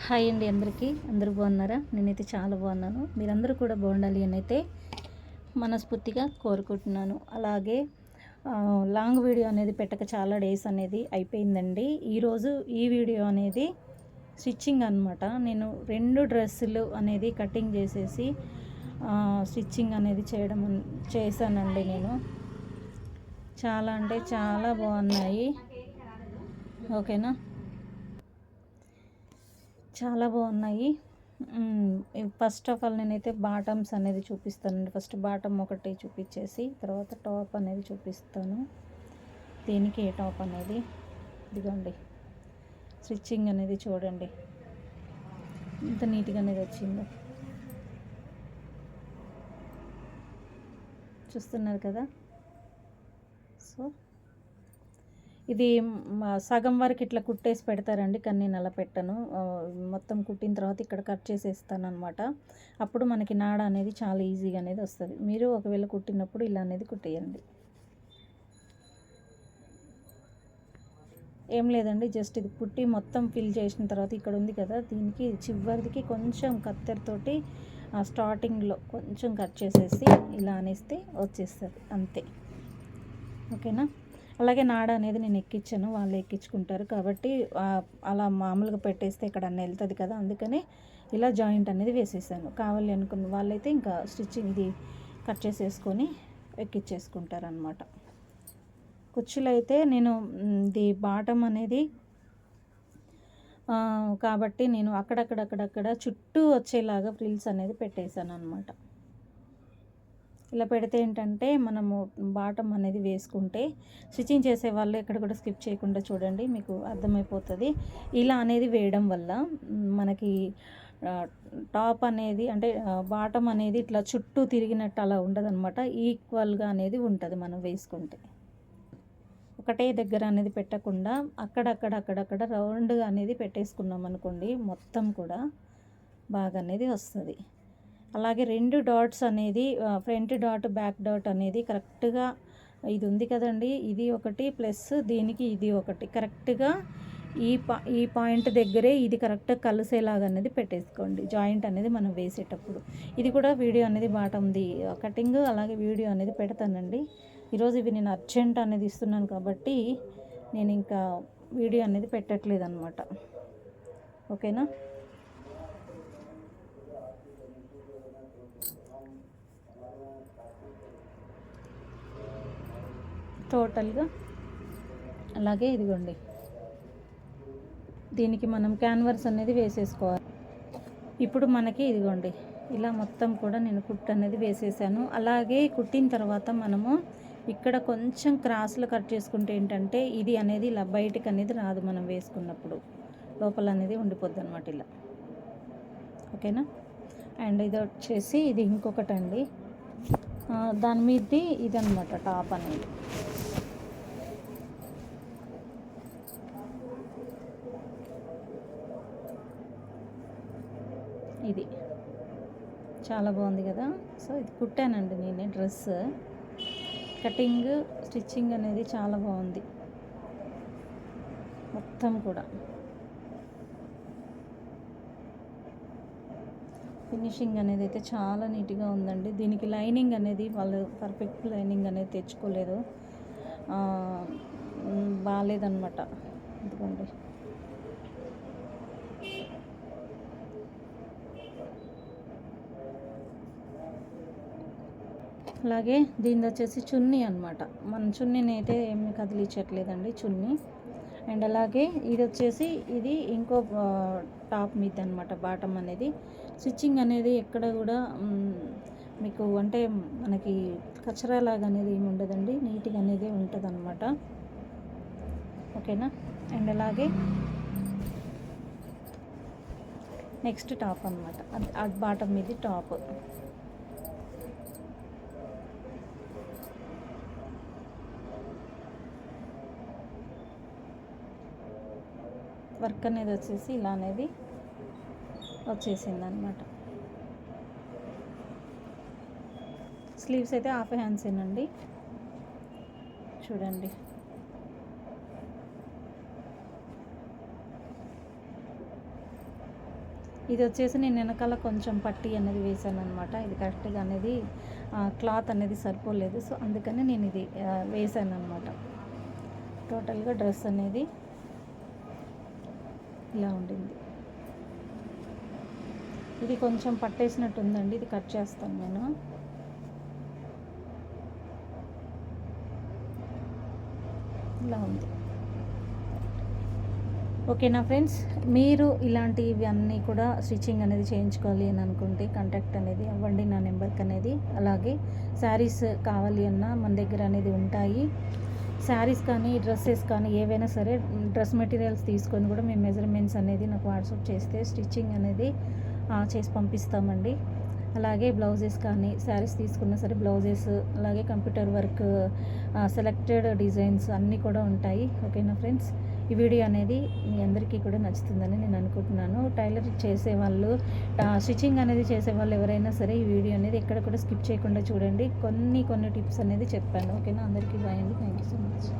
Hi అండి అందరికీ. అందరూ బాగున్నారా? నేనైతే చాలా బాగున్నాను. మీరందరూ కూడా బాగుండాలి అని అయితే మనస్ఫూర్తిగా కోరుకుంటున్నాను. అలాగే లాంగ్ వీడియో అనేది పెట్టక చాలా డేస్ అనేది అయిపోయిందండి. ఈరోజు ఈ వీడియో అనేది స్టిచ్చింగ్ అనమాట. నేను 2 డ్రెస్సులు అనేది కటింగ్ చేసేసి స్టిచ్చింగ్ అనేది చేశానండి. నేను చాలా అంటే చాలా బాగున్నాయి. ఓకేనా, చాలా బాగున్నాయి. ఫస్ట్ ఆఫ్ ఆల్ నేనైతే బాటమ్స్ అనేది చూపిస్తానండి. ఫస్ట్ బాటమ్ ఒకటి చూపించేసి తర్వాత టాప్ అనేది చూపిస్తాను. దీనికి ఏ టాప్ అనేది ఇదిగోండి. స్టిచ్చింగ్ అనేది చూడండి ఎంత నీట్గా అనేది వచ్చిందో. చూస్తున్నారు కదా. సో ఇది సగం వరకు ఇట్లా కుట్టేసి పెడతారండి, కానీ నేను అలా పెట్టను. మొత్తం కుట్టిన తర్వాత ఇక్కడ కట్ చేసేస్తాను అనమాట. అప్పుడు మనకి నాడ అనేది చాలా ఈజీగా అనేది వస్తుంది. మీరు ఒకవేళ కుట్టినప్పుడు ఇలా అనేది కుట్టేయండి. ఏం లేదండి, జస్ట్ ఇది కుట్టి మొత్తం ఫిల్ చేసిన తర్వాత ఇక్కడ ఉంది కదా, దీనికి చివరికి కొంచెం కత్తెరతోటి స్టార్టింగ్లో కొంచెం కట్ చేసేసి ఇలా అనేస్తే వచ్చేస్తుంది అంతే. ఓకేనా. అలాగే నాడ అనేది నేను ఎక్కించాను, వాళ్ళు ఎక్కించుకుంటారు కాబట్టి అలా మామూలుగా పెట్టేస్తే ఇక్కడ అన్న వెళ్తుంది కదా, అందుకనే ఇలా జాయింట్ అనేది వేసేసాను. కావాలి అనుకున్న వాళ్ళైతే ఇంకా స్టిచ్చింగ్ ఇది కట్ చేసేసుకొని ఎక్కించేసుకుంటారు అనమాట. కుర్చీలు అయితే నేను ఇది బాటమ్ అనేది కాబట్టి నేను అక్కడక్కడ చుట్టూ వచ్చేలాగా ఫ్రిల్స్ అనేది పెట్టేశాను అనమాట. ఇలా పెడితే ఏంటంటే మనము బాటమ్ అనేది వేసుకుంటే స్టిచ్చింగ్ చేసే వాళ్ళు ఎక్కడ కూడా స్కిప్ చేయకుండా చూడండి, మీకు అర్థమైపోతుంది. ఇలా అనేది వేయడం వల్ల మనకి టాప్ అనేది అంటే బాటమ్ అనేది ఇట్లా చుట్టూ తిరిగినట్టు అలా ఉండదు అనమాట. ఈక్వల్గా అనేది ఉంటుంది మనం వేసుకుంటే. ఒకటే దగ్గర అనేది పెట్టకుండా అక్కడక్కడ రౌండ్గా అనేది పెట్టేసుకున్నాం అనుకోండి, మొత్తం కూడా బాగా అనేది వస్తుంది. అలాగే 2 డాట్స్ అనేది ఫ్రంట్ డాట్ బ్యాక్ డాట్ అనేది కరెక్ట్గా ఇది ఉంది కదండి, ఇది ఒకటి ప్లస్ దీనికి ఇది ఒకటి కరెక్ట్గా ఈ పాయింట్ దగ్గరే ఇది కరెక్ట్గా కలిసేలాగా అనేది పెట్టేసుకోండి జాయింట్ అనేది మనం వేసేటప్పుడు. ఇది కూడా వీడియో అనేది బాటంది కటింగ్ అలాగే వీడియో అనేది పెడతానండి. ఈరోజు ఇవి నేను అర్జెంట్ అనేది ఇస్తున్నాను కాబట్టి నేను ఇంకా వీడియో అనేది పెట్టట్లేదు అనమాట. ఓకేనా. టోటల్గా అలాగే ఇదిగోండి, దీనికి మనం క్యాన్వర్స్ అనేది వేసేసుకోవాలి. ఇప్పుడు మనకి ఇదిగోండి ఇలా మొత్తం కూడా నేను కుట్టు అనేది వేసేసాను. అలాగే కుట్టిన తర్వాత మనము ఇక్కడ కొంచెం క్రాస్లో కట్ చేసుకుంటే ఏంటంటే ఇది అనేది ఇలా బయటికి అనేది రాదు, మనం వేసుకున్నప్పుడు లోపల అనేది ఉండిపోద్ది అనమాట ఇలా. ఓకేనా. అండ్ ఇది వచ్చేసి ఇది ఇంకొకటి అండి, దాని మీదది ఇది అనమాట టాప్ అనేది. ఇది చాలా బాగుంది కదా. సో ఇది కుట్టానండి నేనే. డ్రెస్ కటింగ్ స్టిచ్చింగ్ అనేది చాలా బాగుంది మొత్తం కూడా. ఫినిషింగ్ అనేది అయితే చాలా నీట్గా ఉందండి. దీనికి లైనింగ్ అనేది వాళ్ళు పర్ఫెక్ట్ లైనింగ్ అనేది తెచ్చుకోలేదు, బాగాలేదన్నమాట. ఎందుకండి అలాగే దీని వచ్చేసి చున్నీ అనమాట. మన చున్నీని అయితే ఏమి కదిలించట్లేదండి చున్నీ. అండ్ అలాగే ఇది వచ్చేసి ఇది ఇంకో టాప్ మీద అనమాట బాటమ్ అనేది. స్టిచ్చింగ్ అనేది ఎక్కడ కూడా మీకు అంటే మనకి కచరాలాగా అనేది ఏమి ఉండదండి, నీట్గా అనేది ఉంటుంది అనమాట. ఓకేనా. అండ్ అలాగే నెక్స్ట్ టాప్ అనమాట, అది బాటమ్ మీద టాప్. వర్క్ అనేది వచ్చేసి ఇలా అనేది వచ్చేసింది అనమాట. స్లీవ్స్ అయితే హాఫ్ హ్యాండ్స్ ఏనండి, చూడండి. ఇది వచ్చేసి నేను వెనకాల కొంచెం పట్టీ అనేది వేసాను అనమాట. ఇది కరెక్ట్గా అనేది క్లాత్ అనేది సరిపోలేదు. సో అందుకని నేను ఇది వేసాను అనమాట. టోటల్గా డ్రెస్ అనేది ఇలా ఉండింది. ఇది కొంచెం పట్టేసినట్టు ఉందండి, ఇది కట్ చేస్తాను నేను. ఇలా ఉంది. ఓకేనా ఫ్రెండ్స్, మీరు ఇలాంటివి అన్నీ కూడా స్టిచ్చింగ్ అనేది చేయించుకోవాలి అని అనుకుంటే కాంటాక్ట్ అనేది అవ్వండి నా నెంబర్కి అనేది. అలాగే శారీస్ కావాలి అన్నా మన దగ్గర అనేది ఉంటాయి. శారీస్ కానీ డ్రెస్సెస్ కానీ ఏవైనా సరే డ్రెస్ మెటీరియల్స్ తీసుకొని కూడా మేము మెజర్మెంట్స్ అనేది నాకు వాట్సాప్ చేస్తే స్టిచ్చింగ్ అనేది చేసి పంపిస్తామండి. అలాగే బ్లౌజెస్ కానీ శారీస్ తీసుకున్నా సరే బ్లౌజెస్, అలాగే కంప్యూటర్ వర్క్, సెలెక్టెడ్ డిజైన్స్ అన్నీ కూడా ఉంటాయి. ఓకేనా ఫ్రెండ్స్, ఈ వీడియో అనేది మీ అందరికీ కూడా నచ్చుతుందని నేను అనుకుంటున్నాను. టైలర్ చేసేవాళ్ళు, స్టిచ్చింగ్ అనేది చేసేవాళ్ళు ఎవరైనా సరే ఈ వీడియో అనేది ఎక్కడ కూడా స్కిప్ చేయకుండా చూడండి. కొన్ని టిప్స్ అనేది చెప్పాను. ఓకేనా, అందరికీ బాయ్ అండి. Thank you so much.